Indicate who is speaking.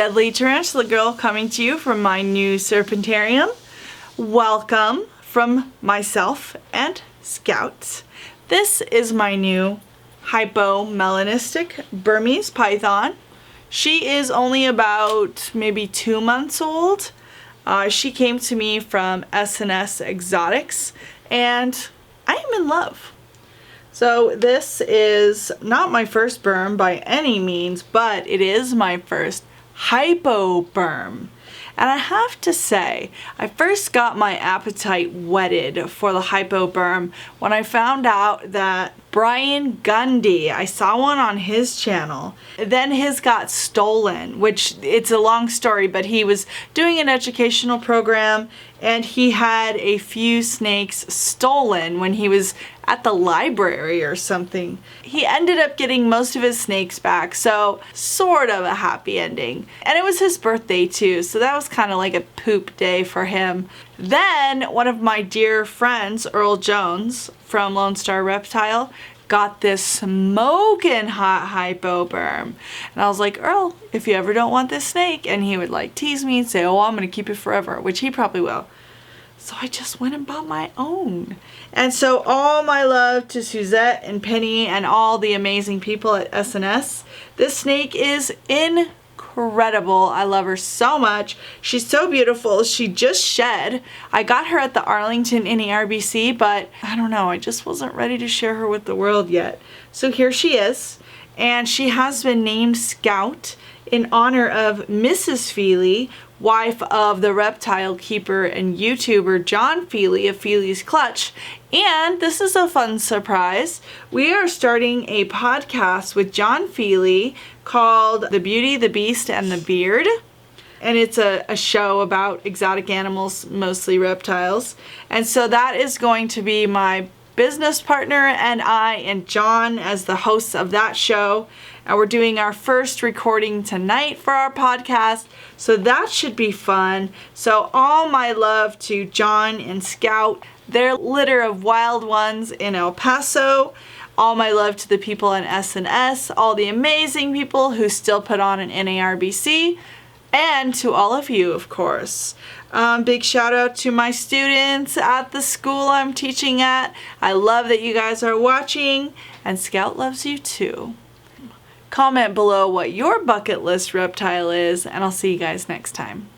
Speaker 1: Deadly Tarantula Girl coming to you from my new serpentarium. Welcome from myself and Scout. This is my new hypomelanistic Burmese python. She is only about maybe 2 months old. She came to me from S&S Exotics and I am in love. So this is not my first Burm by any means, but it is my first hypo Burm. And I have to say, I first got my appetite whetted for the hypo Burm when I found out that Brian Gundy, I saw one on his channel, then his got stolen, which it's a long story, but he was doing an educational program and he had a few snakes stolen when he was at the library or something. He ended up getting most of his snakes back, so sort of a happy ending. And it was his birthday too, so that was kind of like a poop day for him. Then one of my dear friends, Earl Jones from Lone Star Reptile, got this smoking hot hypo Burm. And I was like, Earl, if you ever don't want this snake, and he would like tease me and say, oh, I'm gonna keep it forever, which he probably will. So I just went and bought my own. And so all my love to Suzette and Penny and all the amazing people at S&S. This snake is incredible. I love her so much. She's so beautiful. She just shed. I got her at the Arlington NERBC, but I don't know, I just wasn't ready to share her with the world yet. So here she is, and she has been named Scout in honor of Mrs. Feely, wife of the reptile keeper and YouTuber John Feely of Feely's Clutch. And this is a fun surprise. We are starting a podcast with John Feely called The Beauty, the Beast, and the Beard. And it's a show about exotic animals, mostly reptiles. And so that is going to be my business partner and I and John as the hosts of that show. And we're doing our first recording tonight for our podcast, so that should be fun. So all my love to John and Scout, their litter of wild ones in El Paso. All my love to the people in S&S, all the amazing people who still put on an NARBC, and to all of you, of course. Big shout out to my students at the school I'm teaching at. I love that you guys are watching, and Scout loves you too. Comment below what your bucket list reptile is, and I'll see you guys next time.